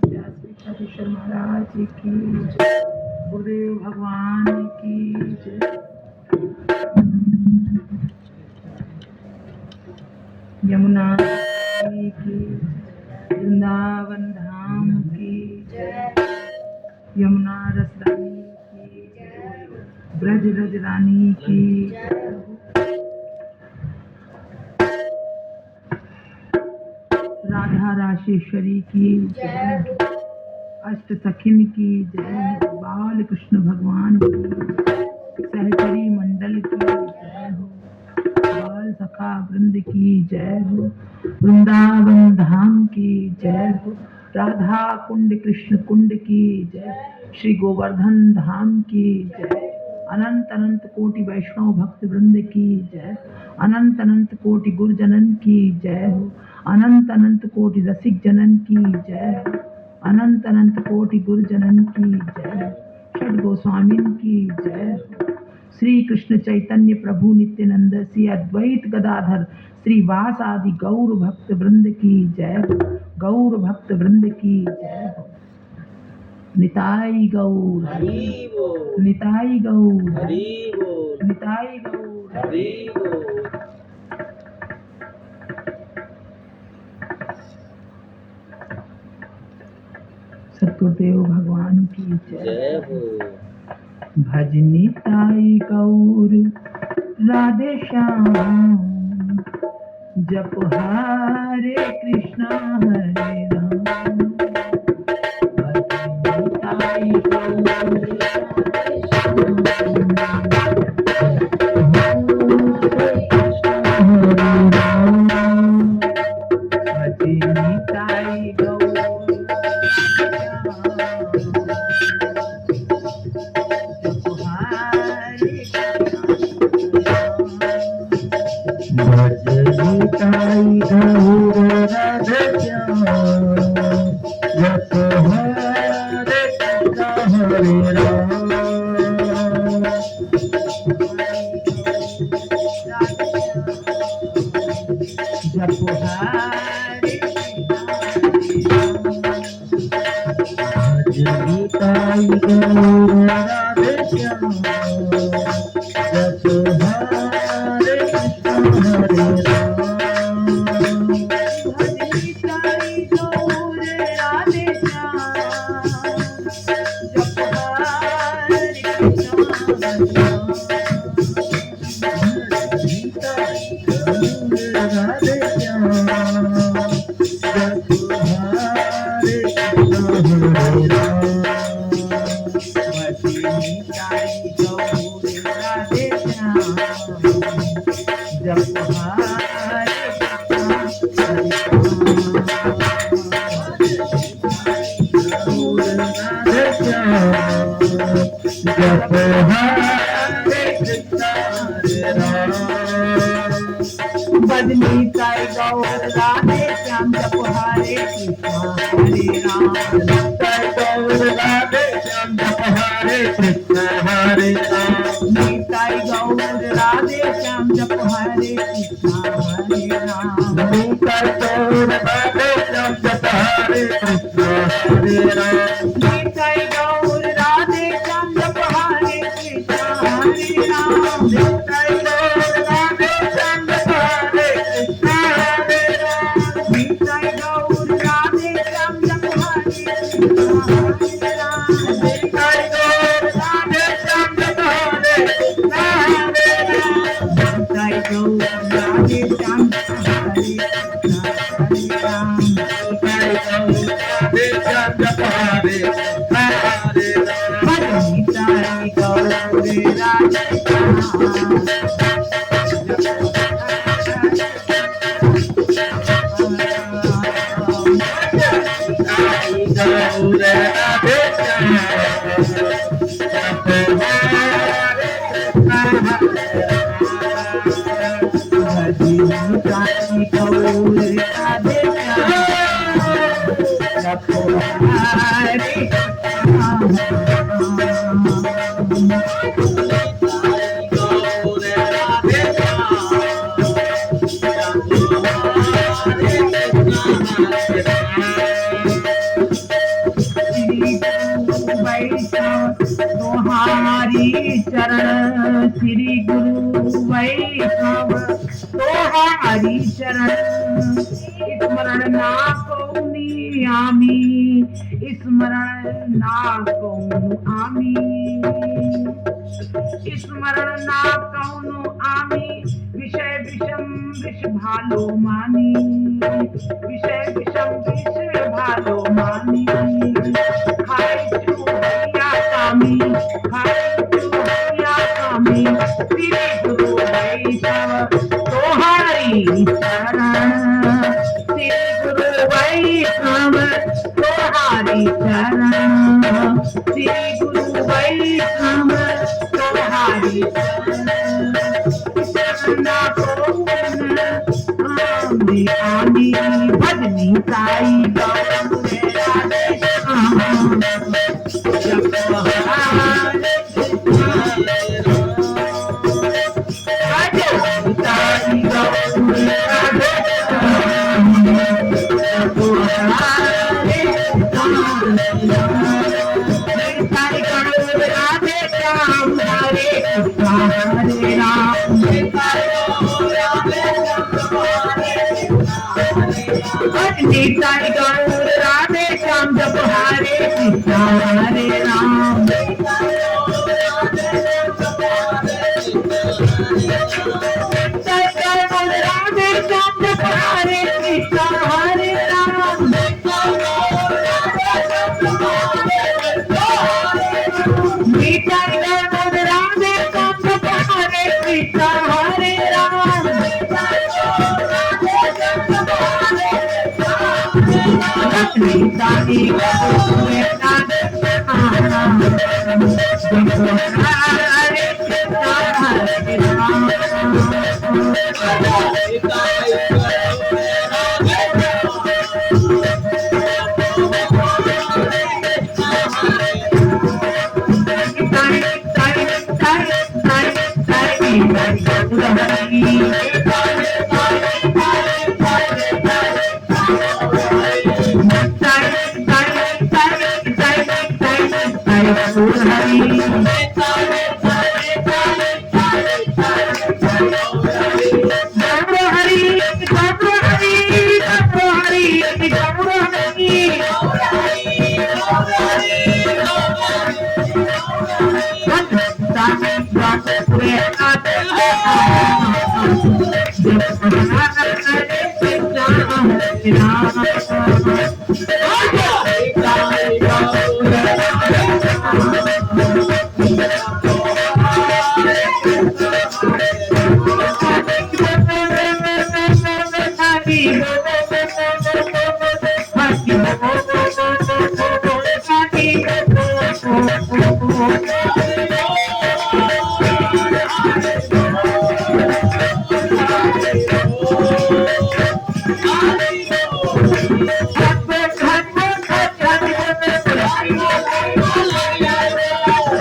व्यासपीठाधीश्वर महाराज की जय, गुरुदेव भगवान की जय। यमुना की, वृंदावन धाम की जय, यमुना रसरानी की जय, ब्रज रज रानी की जय, राधा राशेश्वरी की जय, अष्ट सखिन की जय, बाल कृष्ण भगवान की, सहचरी मंडल की जय हो, बाल सखा वृंद की जय हो, वृंदावन धाम की जय हो, राधा कुंड कृष्ण कुंड की जय, श्री गोवर्धन धाम की जय, अनंत अनंत कोटि वैष्णव भक्त वृंद की जय, अनंत अनंत कोटि गुरुजनन की जय हो, अनंत अनंत कोटि रसिक जनन की जय हो, अनंत अनंत कोटि गुरुजनन की जय, षड गोस्वामीन की जय हो, श्री कृष्ण चैतन्य प्रभु नित्यानंद श्री अद्वैत गदाधर श्रीवास आदि गौर भक्त वृंद की जय हो, गौर भक्त वृंद की जय हो। निताई गौर हरि बोल, निताई गौर हरि बोल, निताई गौर हरि बोल। सतगुरुदेव भगवान की जय जय हो। भजनी ताई गौर राधे श्याम, जप हरे कृष्णा हरे राम, भजनी ताई गौर राधे श्याम, हरे कृष्णा हरे राम, भजनी ताई गौर भजनिताई गौर राधे श्याम, जप हरे कृष्णा हरे राम, जप हरे भजनिताई गौर राधे श्याम, जप हरे कृष्णा हरे राम, भजनिताई गौर राधे श्याम, जप हरे कृष्णा हरे राम, भजनिताई गौर राधे श्याम, जप हरे कृष्णा हरे राम, भजनिताई गौर राधे श्याम, जप हरे कृष्णा हरे राम, भजनिताई गौर राधे श्याम, जप हरे कृष्णा हरे राम, भजनिताई गौर राधे श्याम, जप हरे कृष्णा हरे राम, निताई गौर राधे श्याम, जप हरे कृष्णा हरे राम, निताई गौर राधे श्याम, जप हरे कृष्णा हरे राम, निताई गौर राधे श्याम, जप हरे कृष्णा हरे राम, निताई गौर राधे श्याम, जप हरे कृष्णा हरे राम, निताई गौर राधे श्याम, जप हरे कृष्णा हरे राम, निताई गौर राधे श्याम, जप हरे कृष्णा हरे राम, निताई गौर राधे श्याम, जप हरे कृष्णा हरे राम, निताई गौर राधे श्याम, जप हरे कृष्णा हरे राम, भजनिताई गौर राधे श्याम, श्री गुरु वैष्णव तुम्हारी चरण, श्री गुरु वैष्णव तुम्हारी चरण। स्मरण ना कौनी आमी, स्मरण ना कौनु आमी, स्मरण ना कौनु आमी, विषय विषम विष भालो मानी, विषय विषम विष भालो मानी। खाए चूड़िया कामी, खाए चूड़िया कामी, श्री गुरु वैष्णव तुम्हारी शरण, श्री गुरु वैष्णव तुम्हारी शरण, श्री गुरु वैष्णव तुम्हारी शरण। आमी भजनी साई गौर राधे श्याम, जप हरे भजनी साई गौर राधे श्याम, जप हरे साई गौर राधे श्याम, हरे कृष्णा हरे राम, निताई गौर राधे श्याम, जप हरे कृष्णा हरे राम। निताई गौर राधे श्याम, जप हरे कृष्णा हरे राम। निताई गौर राधे श्याम, जप हरे कृष्णा हरे राम। निताई गौर राधे श्याम, जप हरे कृष्णा हरे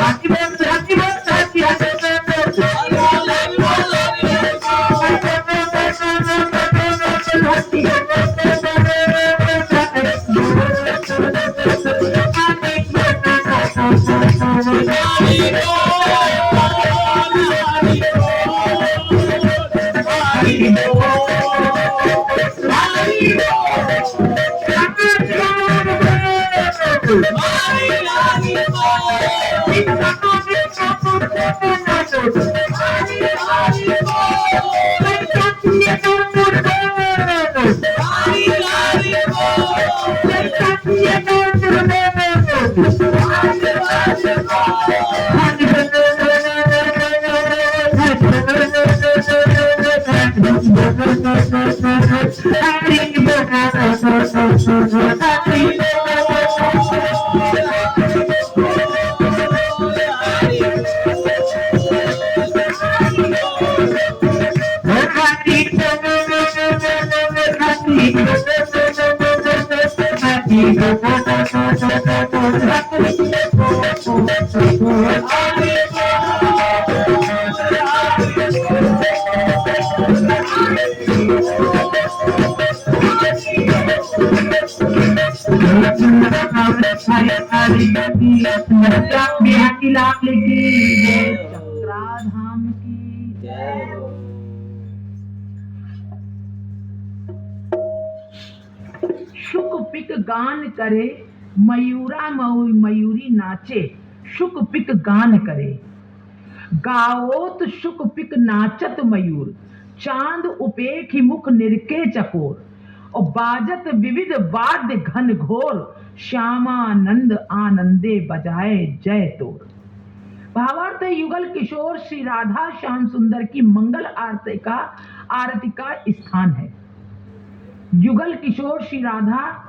राम। चक्राधाम की जय हो। शुक पिक गान करे मयूरा मयूरी नाचे, शुक पिक गान करे गाओत शुक पिक नाचत मयूर, चांद उपेखि मुख निरके चकोर, और बाजत विविध वाद्य घन घोर, श्यामानंद आनंदे बजाए जय तोर। भावार्थ है, युगल किशोर श्री राधा श्याम सुंदर की मंगल आरती का स्थान है। युगल किशोर श्री राधा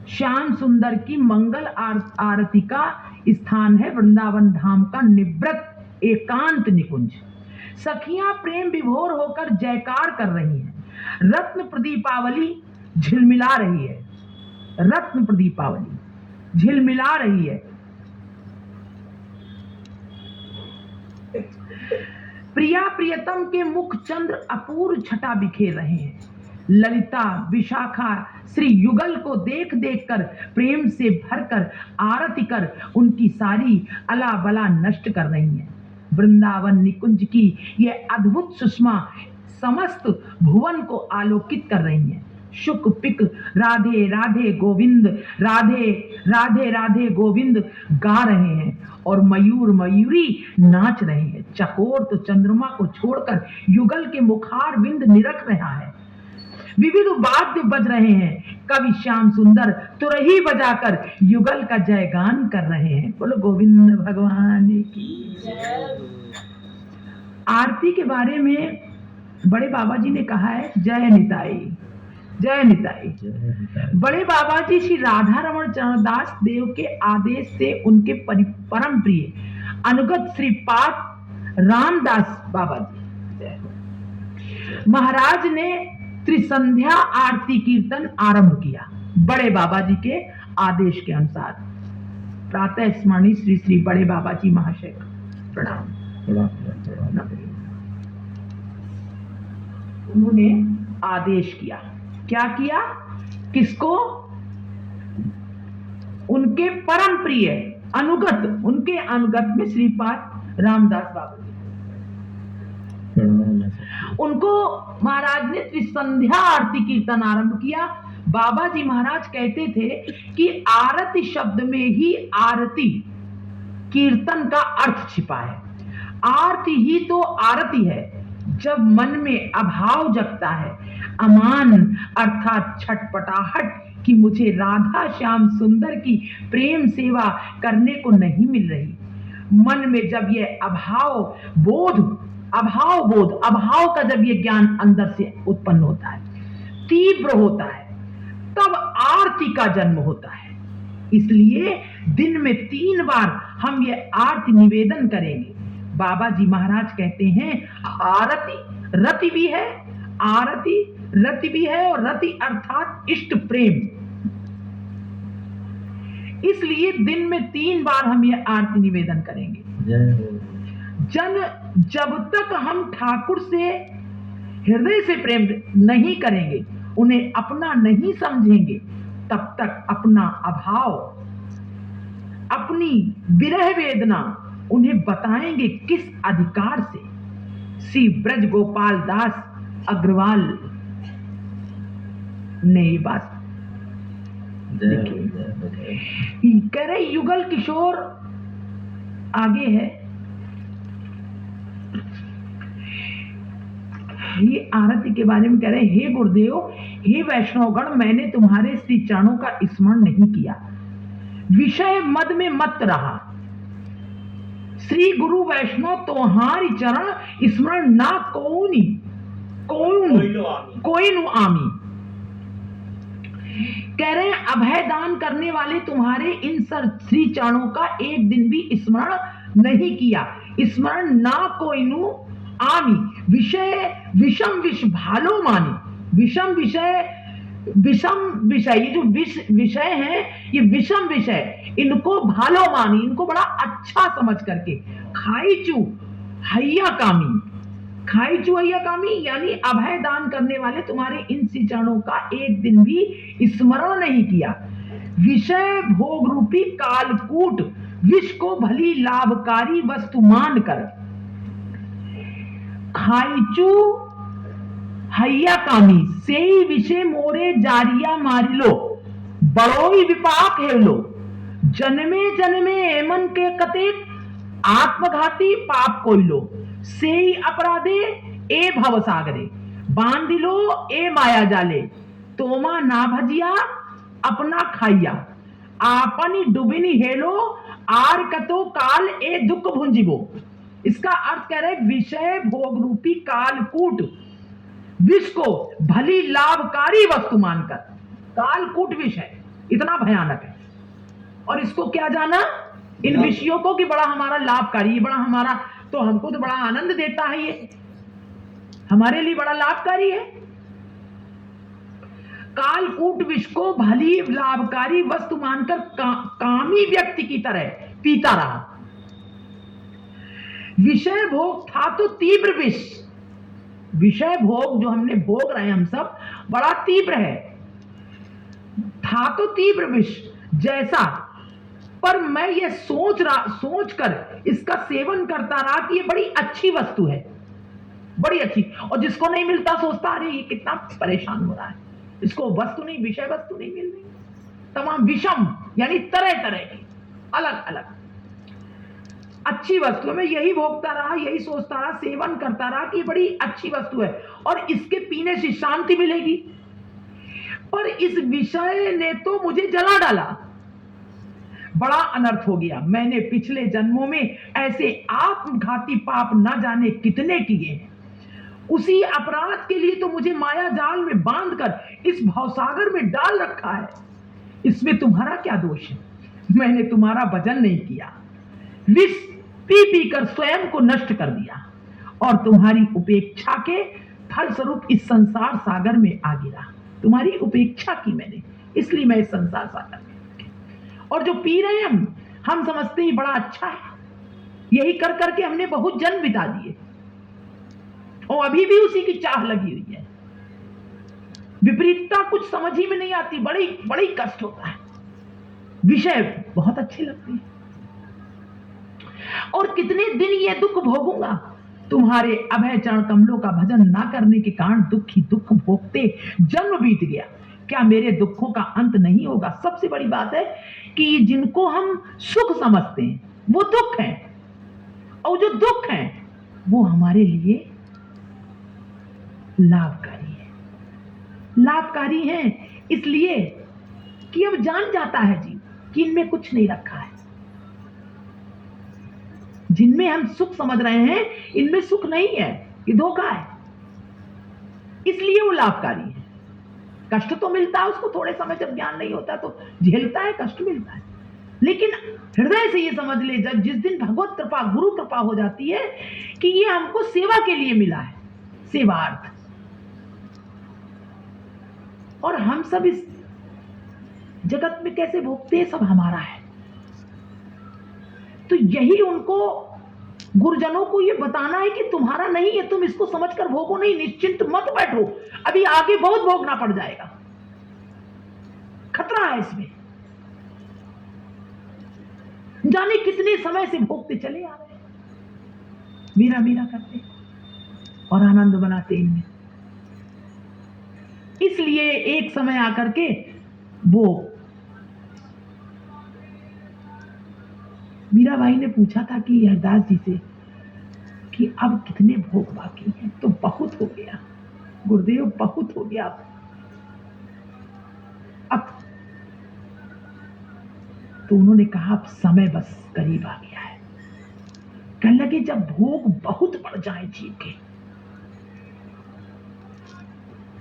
श्याम सुंदर की मंगल आरती का स्थान है वृंदावन धाम का निवृत्त एकांत निकुंज। सखियां प्रेम विभोर होकर जयकार कर रही हैं, रत्न प्रदीपावली झिलमिला रही है, रत्न प्रदीपावली झिलमिला रही है। प्रिया प्रियतम के मुख चंद्र अपूर्व छटा बिखेर रहे हैं। ललिता विशाखा श्री युगल को देख देख कर प्रेम से भरकर आरती कर उनकी सारी अला बला नष्ट कर रही हैं। वृंदावन निकुंज की ये अद्भुत सुषमा समस्त भुवन को आलोकित कर रही हैं। शुक पिक राधे राधे गोविंद, राधे राधे राधे गोविंद गा रहे हैं और मयूर मयूरी नाच रहे हैं। चकोर तो चंद्रमा को छोड़कर युगल के मुखार बिंद निरख रहा है। विविध वाद्य बज रहे हैं। कवि श्याम सुंदर तुरही बजाकर युगल का जयगान कर रहे हैं। बोलो गोविंद भगवान की। आरती के बारे में बड़े बाबा जी ने कहा है, जय निताई जय निताई। बड़े बाबा जी श्री राधा रमण चरणदास देव के आदेश से उनके परम प्रिय अनुगत श्रीपाद रामदास बाबा जी महाराज ने त्रिसंध्या आरती कीर्तन आरंभ किया। बड़े बाबा जी के आदेश के अनुसार प्रातः स्मरणी श्री श्री बड़े बाबा जी महाशय प्रणाम। उन्होंने आदेश किया, क्या किया? किसको? उनके परम प्रिय अनुगत, उनके अनुगत में श्रीपाद रामदास बाबा जी, उनको महाराज ने त्रिसंध्या आरती कीर्तन आरंभ किया। बाबा जी महाराज कहते थे कि आरती शब्द में ही आरती कीर्तन का अर्थ छिपा है। आरती ही तो आरती है। जब मन में अभाव जगता है, अमान अर्थात छटपटाहट कि मुझे राधा श्याम सुंदर की प्रेम सेवा करने को नहीं मिल रही, मन में जब ये अभाव का जब ये ज्ञान अंदर से उत्पन्न होता है, तीव्र होता है, तब आरती का जन्म होता है। इसलिए दिन में 3 बार हम ये आरती निवेदन करेंगे। बाबा जी महाराज कहते हैं आरती रति भी है, आरती रति भी है, और रति अर्थात इष्ट प्रेम। इसलिए दिन में 3 बार हम ये आरती निवेदन करेंगे। जब तक हम ठाकुर से हृदय से प्रेम नहीं करेंगे, उन्हें अपना नहीं समझेंगे, तब तक अपना अभाव, अपनी विरह वेदना उन्हें बताएंगे किस अधिकार से। श्री ब्रज गोपाल दास अग्रवाल ने ये बात कह रहे। युगल किशोर आगे है, ये आरती के बारे में कह रहे, हे गुरुदेव, हे वैष्णवगण, मैंने तुम्हारे श्री चरणों का स्मरण नहीं किया, विषय मद में मत रहा। श्री गुरु वैष्णव तोहारी चरण स्मरण ना कोई नु आमी। कह रहे हैं अभय दान करने वाले तुम्हारे इन श्री चरणों का एक दिन भी स्मरण नहीं किया। स्मरण ना कोई नु आमी। विषय विषम विष भालो मानी। विषम विषय, ये जो विषय है, ये विषम विषय, इनको भालो मानी, इनको बड़ा अच्छा समझ करके, खाई चू हैया कामी, खाई चुहैया कामी यानी अभय दान करने वाले तुम्हारे इन श्री चरणों का एक दिन भी स्मरण नहीं किया। विषय भोग रूपी कालकूट विष को भली लाभकारी वस्तु मानकर खाईचू हैया कामी से विषय मोरे जारिया मारिलो बड़ोई विपाक है लो जन्मे जन्मे एमन के कतेक आत्मघाती पाप कोइलो से अपराधे ए भव सागरे बांधिलो ए माया जाले तोमा ना भजिया अपना खाइया आपनी डुबिनी हेलो आर कतो काल ए दुख भुंजिबो। इसका अर्थ कह रहे विषय भोग रूपी कालकूट विष को भली लाभकारी वस्तु मानकर, कालकूट विष है इतना भयानक है, और इसको क्या जाना इन विषयों को कि बड़ा हमारा लाभकारी, बड़ा हमारा, तो हमको तो बड़ा आनंद देता है, ये हमारे लिए बड़ा लाभकारी है। कालकूट विष को भली लाभकारी वस्तु मानकर कामी व्यक्ति की तरह पीता रहा। विषय भोग था तो तीव्र विष, विषय भोग जो हमने भोग रहे हैं हम सब बड़ा तीव्र है, था तो तीव्र विष जैसा, पर मैं ये सोच कर इसका सेवन करता रहा कि ये बड़ी अच्छी वस्तु है, बड़ी अच्छी, और जिसको नहीं मिलता सोचता अरे ये कितना परेशान हो रहा है, इसको वस्तु नहीं, विषय वस्तु नहीं मिल रही, तमाम विषम यानी तरह तरह की अलग अलग अच्छी वस्तु में यही भोगता रहा, यही सोचता रहा, सेवन करता रहा कि बड़ी अच्छी वस्तु है और इसके पीने से शांति मिलेगी, पर इस विषय ने तो मुझे जला डाला, बड़ा अनर्थ हो गया। मैंने पिछले जन्मों में ऐसे आत्मघाती पाप न जाने कितने किए, उसी अपराध के लिए तो मुझे माया जाल में बांधकर इस भवसागर में डाल रखा है। इसमें तुम्हारा क्या दोष है? मैंने तुम्हारा भजन नहीं किया, विष पी पी कर स्वयं को नष्ट कर दिया और तुम्हारी उपेक्षा के फलस्वरूप इस संसार सागर में आ गिरा। तुम्हारी उपेक्षा की मैंने, इसलिए मैं इस संसार सागर में, और जो पी रहे हैं हम समझते ही बड़ा अच्छा है, यही कर करके हमने बहुत जन्म बिता दिए और अभी भी उसी की चाह लगी हुई है। विपरीतता कुछ समझ ही में नहीं आती, बड़ी बड़ी कष्ट होता है। विषय बहुत अच्छे लगते हैं और कितने दिन ये दुख भोगूंगा। तुम्हारे अभय चरण कमलों का भजन ना करने के कारण दुख ही दुख भोगते जन्म बीत गया, क्या मेरे दुखों का अंत नहीं होगा? सबसे बड़ी बात है कि जिनको हम सुख समझते हैं वो दुख है, और जो दुख है वो हमारे लिए लाभकारी है। लाभकारी है इसलिए कि अब जान जाता है जी कि इनमें कुछ नहीं रखा है, जिनमें हम सुख समझ रहे हैं इनमें सुख नहीं है, ये धोखा है, इसलिए वो लाभकारी है। कष्ट तो मिलता है उसको, थोड़े समय जब ज्ञान नहीं होता तो झेलता है, कष्ट मिलता है, लेकिन हृदय से ये समझ ले जब जिस दिन भगवत कृपा गुरु कृपा हो जाती है कि ये हमको सेवा के लिए मिला है, सेवार्थ, और हम सब इस जगत में कैसे भोगते हैं सब हमारा है, तो यही उनको गुरुजनों को ये बताना है कि तुम्हारा नहीं है, तुम इसको समझकर भोगो नहीं, निश्चिंत मत बैठो, अभी आगे बहुत भोगना पड़ जाएगा, खतरा है इसमें। जाने कितने समय से भोगते चले आ रहे हैं, मीरा मीरा करते और आनंद बनाते इनमें। इसलिए एक समय आकर के वो मीराबाई ने पूछा था कि हरदास जी से कि अब कितने भोग बाकी हैं? तो बहुत हो गया गुरुदेव, बहुत हो गया अब। तो उन्होंने कहा अब समय बस करीब आ गया है। कहने लगे जब भोग बहुत बढ़ जाए जीव के,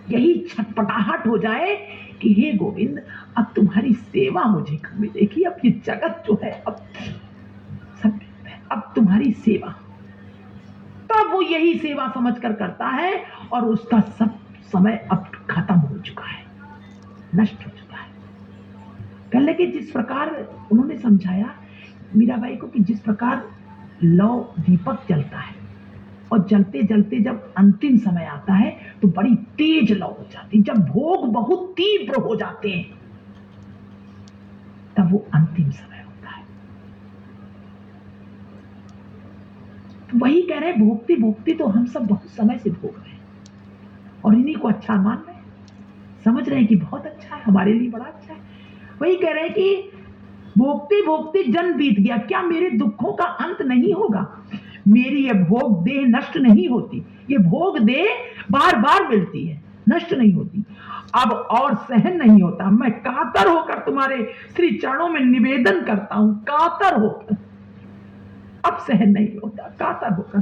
यही छटपटाहट हो जाए कि हे गोविंद अब तुम्हारी सेवा मुझे मिलेगी, अब ये जगत जो है अब तुम्हारी सेवा, तब वो यही सेवा समझकर करता है और उसका सब समय अब खत्म हो चुका है, नष्ट हो चुका है। कहने लगे जिस प्रकार उन्होंने समझाया मीराबाई को कि जिस प्रकार लौ दीपक जलता है और जलते जलते जब अंतिम समय आता है तो बड़ी तेज लौ हो जाती है। जब भोग बहुत तीव्र हो जाते हैं तब वो अंतिम समय होता है। तो वही कह रहे, भोगते भोगते तो हम सब बहुत समय से भोग रहे हैं और इन्हीं को अच्छा मान रहे हैं, समझ रहे हैं कि बहुत अच्छा है, हमारे लिए बड़ा अच्छा है। वही कह रहे हैं कि भोगते भोगते जन्म बीत गया, क्या मेरे दुखों का अंत नहीं होगा? मेरी ये भोग देह नष्ट नहीं होती, ये भोग देह बार बार मिलती है, नष्ट नहीं होती। अब और सहन नहीं होता, मैं कातर होकर तुम्हारे श्री चरणों में निवेदन करता हूं, कातर होकर, अब सहन नहीं होता, कातर होकर।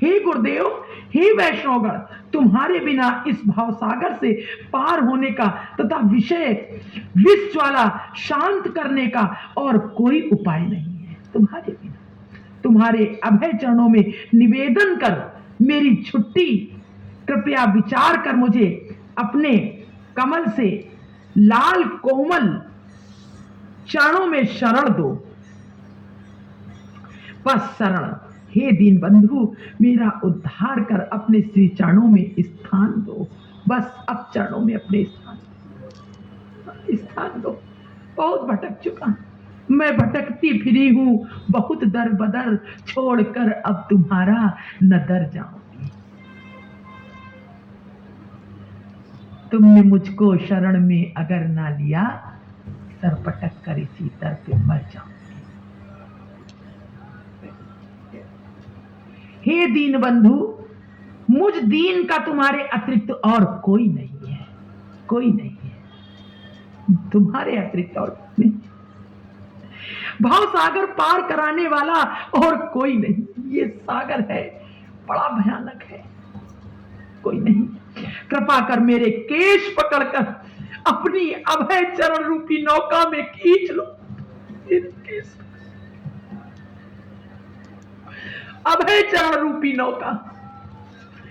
हे गुरुदेव, हे वैष्णवगण, तुम्हारे बिना इस भावसागर से पार होने का तथा विषय विष ज्वाला शांत करने का और कोई उपाय नहीं है। तुम्हारे बिना, तुम्हारे अभय चरणों में निवेदन कर मेरी छुट्टी कृपया विचार कर मुझे अपने कमल से लाल कोमल चरणों में शरण दो, बस शरण। हे दीन बंधु, मेरा उद्धार कर अपने श्री चरणों में स्थान दो, बस अब चरणों में अपने स्थान दो। बहुत भटक चुका, मैं भटकती फिरी हूं बहुत दर बदर, छोड़कर अब तुम्हारा न दर जाऊंगी। तुमने मुझको शरण में अगर ना लिया, सर पटक कर इसी दर पे मर जाऊंगी। हे दीन बंधु, मुझ दीन का तुम्हारे अतिरिक्त और कोई नहीं है, कोई नहीं है, तुम्हारे अतिरिक्त और नहीं। भाव सागर पार कराने वाला और कोई नहीं, ये सागर है, बड़ा भयानक है, कोई नहीं। कृपा कर मेरे केश पकड़कर अपनी अभय चरण रूपी नौका में खींच लो। केश, अभय चरण रूपी नौका,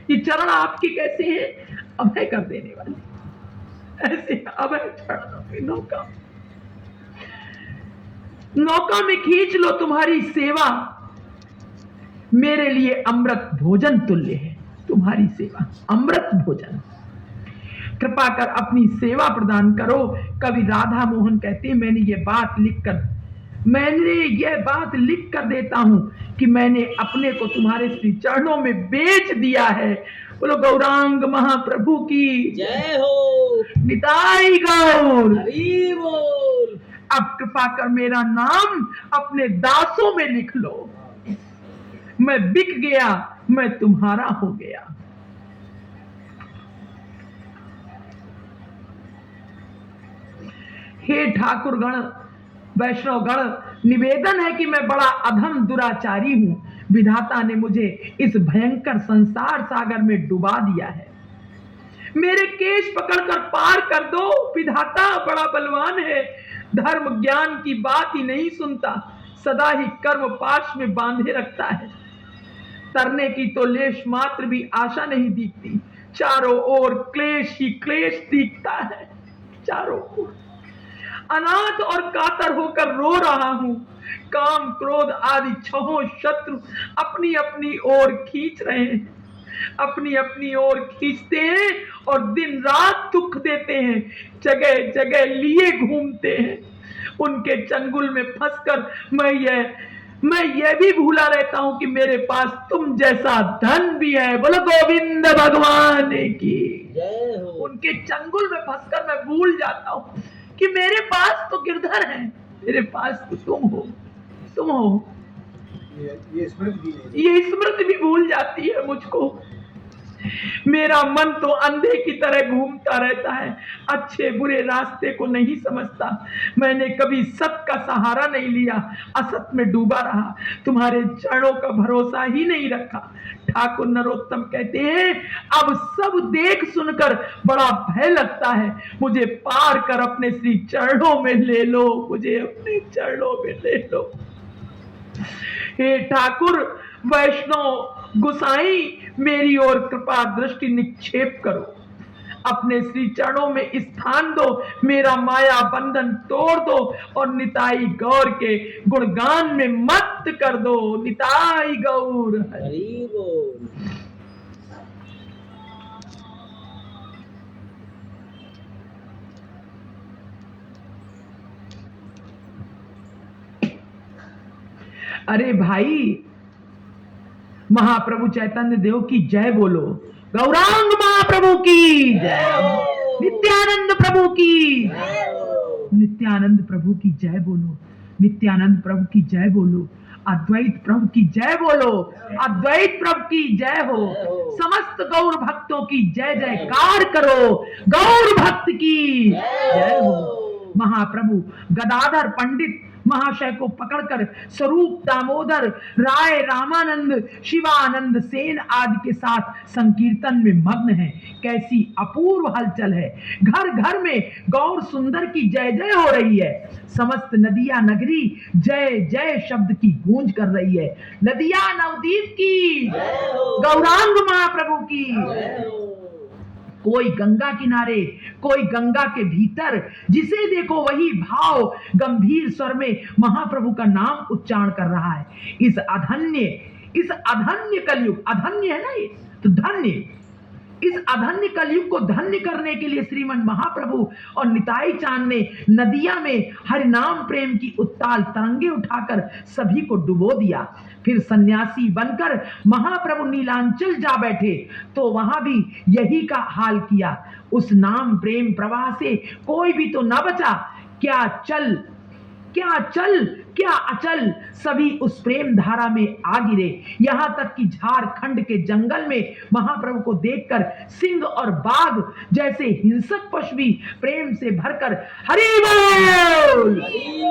ये चरण आपके कैसे हैं? अभय कर देने वाले, ऐसे अभय चरण रूपी नौका, नौका में खींच लो। तुम्हारी सेवा मेरे लिए अमृत भोजन तुल्य है, तुम्हारी सेवा अमृत भोजन। कृपा कर अपनी सेवा प्रदान करो। कवि राधा मोहन कहते हैं, मैंने ये बात लिख कर देता हूं कि मैंने अपने को तुम्हारे श्री चरणों में बेच दिया है। बोलो गौरांग महाप्रभु की जय हो। निताई गौर, हरि बोल। अब कृपा कर मेरा नाम अपने दासों में लिख लो। मैं बिक गया, मैं तुम्हारा हो गया। हे ठाकुरगण, वैष्णवगण, निवेदन है कि मैं बड़ा अधम दुराचारी हूं। विधाता ने मुझे इस भयंकर संसार सागर में डुबा दिया है। मेरे केश पकड़कर पार कर दो। विधाता बड़ा बलवान है, धर्म ज्ञान की बात ही नहीं सुनता, सदा ही कर्म पाश में बांधे रखता है। तरने की तो लेश मात्र भी आशा नहीं दिखती, चारों ओर क्लेश ही क्लेश दिखता है। चारों ओर अनाथ और कातर होकर रो रहा हूं। काम क्रोध आदि छहों शत्रु अपनी अपनी ओर खींच रहे हैं, अपनी अपनी ओर खींचते हैं और दिन रात दुख देते हैं, जगह जगह लिए घूमते हैं। उनके चंगुल में फंसकर मैं ये भी भूला रहता हूं कि मेरे पास तुम जैसा धन भी है। बोलो गोविंद भगवान की जय हो। उनके चंगुल में फंसकर मैं भूल जाता हूं कि मेरे पास तो गिरधर है, मेरे पास तो तुम हो। ये स्मृति भी भूल जाती है मुझको। मेरा मन तो अंधे की तरह घूमता रहता है, अच्छे बुरे रास्ते को नहीं समझता। मैंने कभी सत का सहारा नहीं लिया, असत में डूबा रहा, तुम्हारे चरणों का भरोसा ही नहीं रखा। ठाकुर नरोत्तम कहते हैं, अब सब देख सुनकर बड़ा भय लगता है, मुझे पार कर अपने श्री चरणों में ले लो, मुझे अपने चरणों में ले लो। हे ठाकुर वैष्णव गुसाई, मेरी ओर कृपा दृष्टि निक्षेप करो। अपने श्री चरणों में स्थान दो, मेरा माया बंधन तोड़ दो और निताई गौर के गुणगान में मत कर दो। निताई गौर हरि बोल। अरे भाई, महाप्रभु चैतन्य देव की जय बोलो, गौरांग महाप्रभु की जय, नित्यानंद प्रभु की, नित्यानंद प्रभु की जय बोलो, नित्यानंद प्रभु की जय बोलो, अद्वैत प्रभु की जय बोलो, अद्वैत प्रभु की जय हो। समस्त गौर भक्तों की जय जयकार करो, गौर भक्त की जय हो। महाप्रभु गदाधर पंडित महाशय को पकड़कर स्वरूप दामोदर राय रामानंद शिवानंद सेन आदि के साथ संकीर्तन में मग्न है। कैसी अपूर्व हलचल है, घर घर में गौर सुंदर की जय जय हो रही है। समस्त नदिया नगरी जय जय शब्द की गूंज कर रही है। नदिया नवदीप की, गौरांग महाप्रभु की। कोई गंगा किनारे, कोई गंगा के भीतर, जिसे देखो वही भाव गंभीर स्वर में महाप्रभु का नाम उच्चारण कर रहा है। इस अधन्य कलयुग, अधन्य है ना ये, तो धन्य, इस अधन्य कलयुग को धन्य करने के लिए श्रीमन महाप्रभु और निताई चांद ने नदिया में हरिनाम प्रेम की उत्ताल तरंगे उठाकर सभी को डुबो दिया। फिर सन्यासी बनकर महाप्रभु नीलांचल जा बैठे तो वहां भी यही का हाल किया। उस नाम प्रेम प्रवाह से कोई भी तो न बचा। क्या चल, क्या चल, क्या अचल, सभी उस प्रेम धारा में आ गिरे। यहां तक कि झारखंड के जंगल में महाप्रभु को देखकर सिंह और बाघ जैसे हिंसक पशु भी प्रेम से भरकर हरि बोल,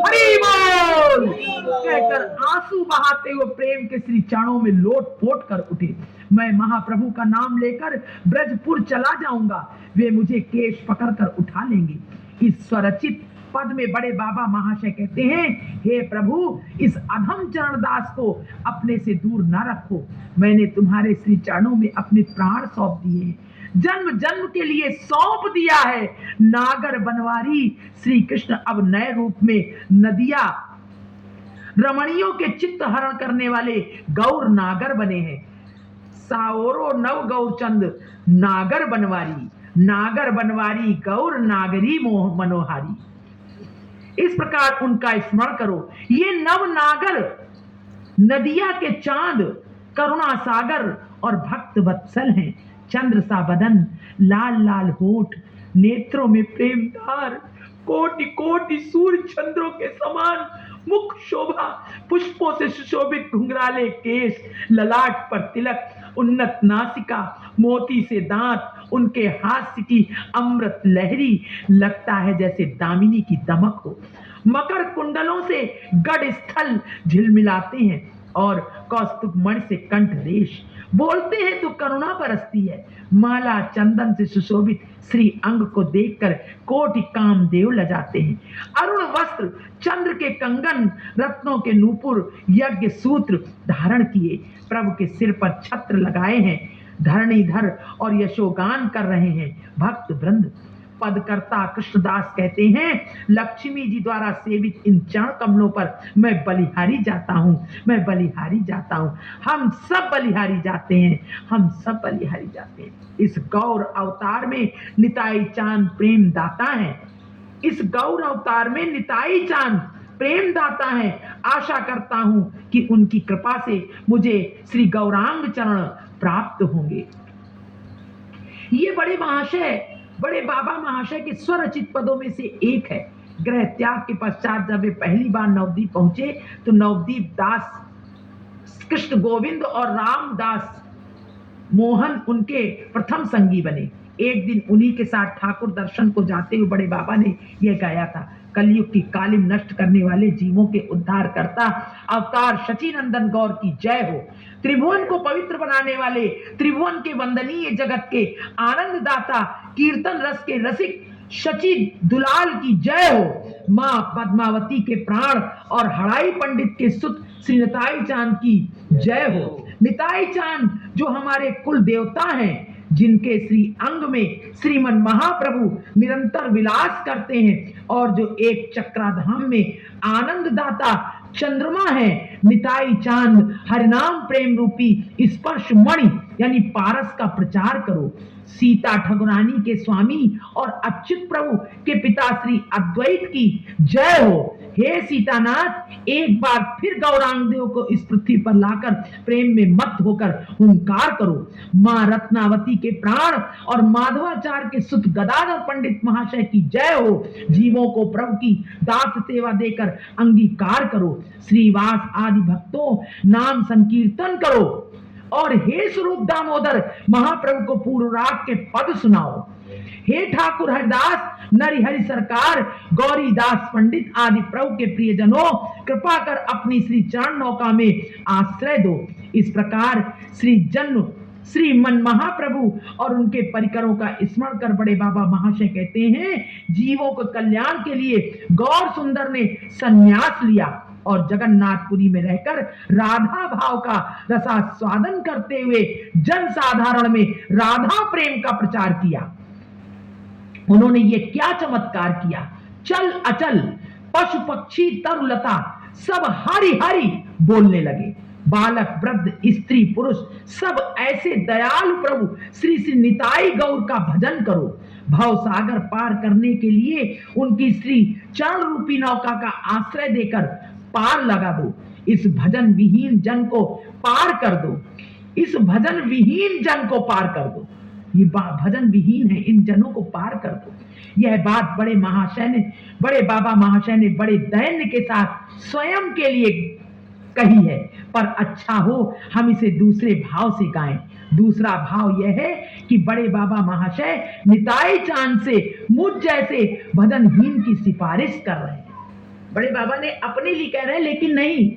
हरि बोल कहकर आंसू बहाते हुए प्रेम के श्री चरणों में लोट पोट कर उठे। मैं महाप्रभु का नाम लेकर ब्रजपुर चला जाऊंगा, वे मुझे केश पकड़कर उठा लेंगे। इस स्वरचित पद में बड़े बाबा महाशय कहते हैं, हे प्रभु, इस अधम चरणदास को अपने से दूर न रखो। मैंने तुम्हारे श्री चरणों में अपने प्राण सौंप दिए, जन्म जन्म के लिए सौंप दिया है। नागर बनवारी श्री कृष्ण अब नए रूप में नदिया रमणियों के चित्त हरण करने वाले गौर नागर बने हैं। साओरो नव गौरचंद नागर बनवारी, नागर बनवारी गौर नागरी मोह मनोहारी। इस प्रकार उनका स्मरण करो। ये नव नागर नदिया के चांद, करुणा सागर और भक्त वत्सल हैं। चंद्र सा बदन, लाल लाल होठ, नेत्रों में प्रेम धार, कोटि कोटि सूर्य चंद्रों के समान मुख शोभा, पुष्पों से सुशोभित घुंघराले केश, ललाट पर तिलक, उन्नत नासिका, मोती से दांत, उनके हास्य की अमृत लहरी, लगता है जैसे दामिनी की दमक हो। मकर कुंडलों से गढ़ स्थल झिलमिलाते हैं और कौस्तुभ मणि से कंठ रेश, बोलते हैं तो करुणा बरसती है। माला चंदन से सुशोभित श्री अंग को देखकर कोटि कामदेव लजाते हैं। अरुण वस्त्र, चंद्र के कंगन, रत्नों के नूपुर, यज्ञ सूत्र धारण किए, प्रभु के सिर पर छत्र लगाए हैं, धरणीधर और यशोगान कर रहे हैं भक्त वृंद। पदकर्ता कृष्णदास कहते हैं, लक्ष्मी जी द्वारा सेवित इन चरण कमलों पर मैं बलिहारी जाता हूं, मैं बलिहारी जाता हूं। हम सब बलिहारी जाते हैं, हम सब बलिहारी जाते हैं। इस गौर अवतार में निताई चांद प्रेम दाता है। इस गौर अवतार में निताई चांद प्रेम दाता है। आशा करता हूं कि उनकी कृपा से मुझे श्री गौरांग चरण प्राप्त होंगे। ये बड़े बाबा महाशय के स्वरचित पदों में से एक है। ग्रह त्याग के पश्चात जब वे पहली बार नवदीप पहुंचे तो नवदीप दास कृष्ण गोविंद और रामदास मोहन उनके प्रथम संगी बने। एक दिन उन्हीं के साथ ठाकुर दर्शन को जाते हुए बड़े बाबा ने यह गाया था, कलयुग की कालिम नष्ट करने वाले जीवों के उद्धार करता अवतार शचीनंदन गौर की जय हो। त्रिभुवन को पवित्र बनाने वाले, त्रिभुवन के वंदनीय, जगत के आनंद दाता, कीर्तन रस के रसिक शची दुलाल की जय हो। मां पद्मावती के प्राण और हड़ाई पंडित के सुत श्री निताई चांद की जय हो। निताई चांद जो हमारे कुल देवता हैं, जिनके श्री अंग में श्रीमन महाप्रभु निरंतर विलास करते हैं और जो एक चक्राधाम में आनंददाता चंद्रमा है, निताई चांद हरिनाम प्रेम रूपी स्पर्श मणि यानी पारस का प्रचार करो। सीता ठकुरानी के स्वामी और अच्युत प्रभु के पिता श्री अद्वैत की जय हो। हे सीतानाथ, एक बार फिर गौरांग देव को इस पृथ्वी पर लाकर प्रेम में मत होकर हुंकार करो। मां रत्नावती के प्राण और माधवाचार्य के सुत गदाधर पंडित महाशय की जय हो। जीवों को प्रभु की दास सेवा देकर अंगीकार करो। श्रीवास आदि भक्तों नाम संकीर्तन करो और हे स्वरूप दामोदर महाप्रभु को पूर्व राग के पद सुनाओ। हे ठाकुर हरिदास नरिहरि सरकार गौरी दास पंडित आदि प्रभु के प्रियजनों, कृपा कर अपनी श्री चरण नौका में आश्रय दो। इस प्रकार श्री मन महाप्रभु और उनके परिकरों का स्मरण कर बड़े बाबा महाशय कहते हैं, जीवों के कल्याण के लिए गौर सुंदर ने संन्यास लिया और जगन्नाथपुरी में रहकर राधा भाव का रसास्वादन करते हुए जन साधारण में राधा प्रेम का प्रचार किया। उन्होंने ये क्या चमत्कार किया, चल अचल पशु पक्षी तरुलता सब हरि हरि बोलने लगे। बालक वृद्ध स्त्री पुरुष सब ऐसे दयालु प्रभु श्री श्री निताई गौर का भजन करो। भव सागर पार करने के लिए उनकी श्री चरण रूपी नौका का आश्रय देकर पार लगा दो। इस भजन विहीन जन को पार कर दो। इस भजन विहीन जन को पार कर दो। ये भजन विहीन है, इन जनों को पार कर दो। यह बात बड़े बाबा महाशय ने बड़े दैन्य के साथ स्वयं के लिए कही है, पर अच्छा हो हम इसे दूसरे भाव से गाएं। दूसरा भाव यह है कि बड़े बाबा महाशय निताई चांद से मुझ जैसे भजनहीन की सिफारिश कर रहे हैं। बड़े बाबा ने अपने लिए कह रहे हैं, लेकिन नहीं,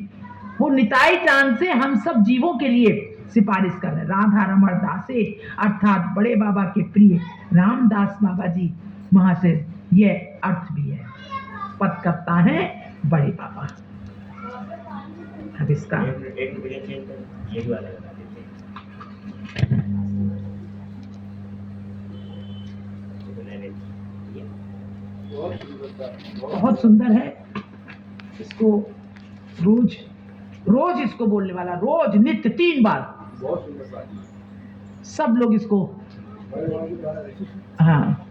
वो निताई चांद से हम सब जीवों के लिए सिफारिश कर रहे हैं। राधा रमण दासे अर्थात बड़े बाबा के प्रिय रामदास बाबा जी महाशय, यह अर्थ भी है। पद करता है बड़े बाबा। अब इसका बहुत सुंदर है। इसको रोज इसको बोलने वाला, रोज नित्य 3 बार सब लोग इसको, हाँ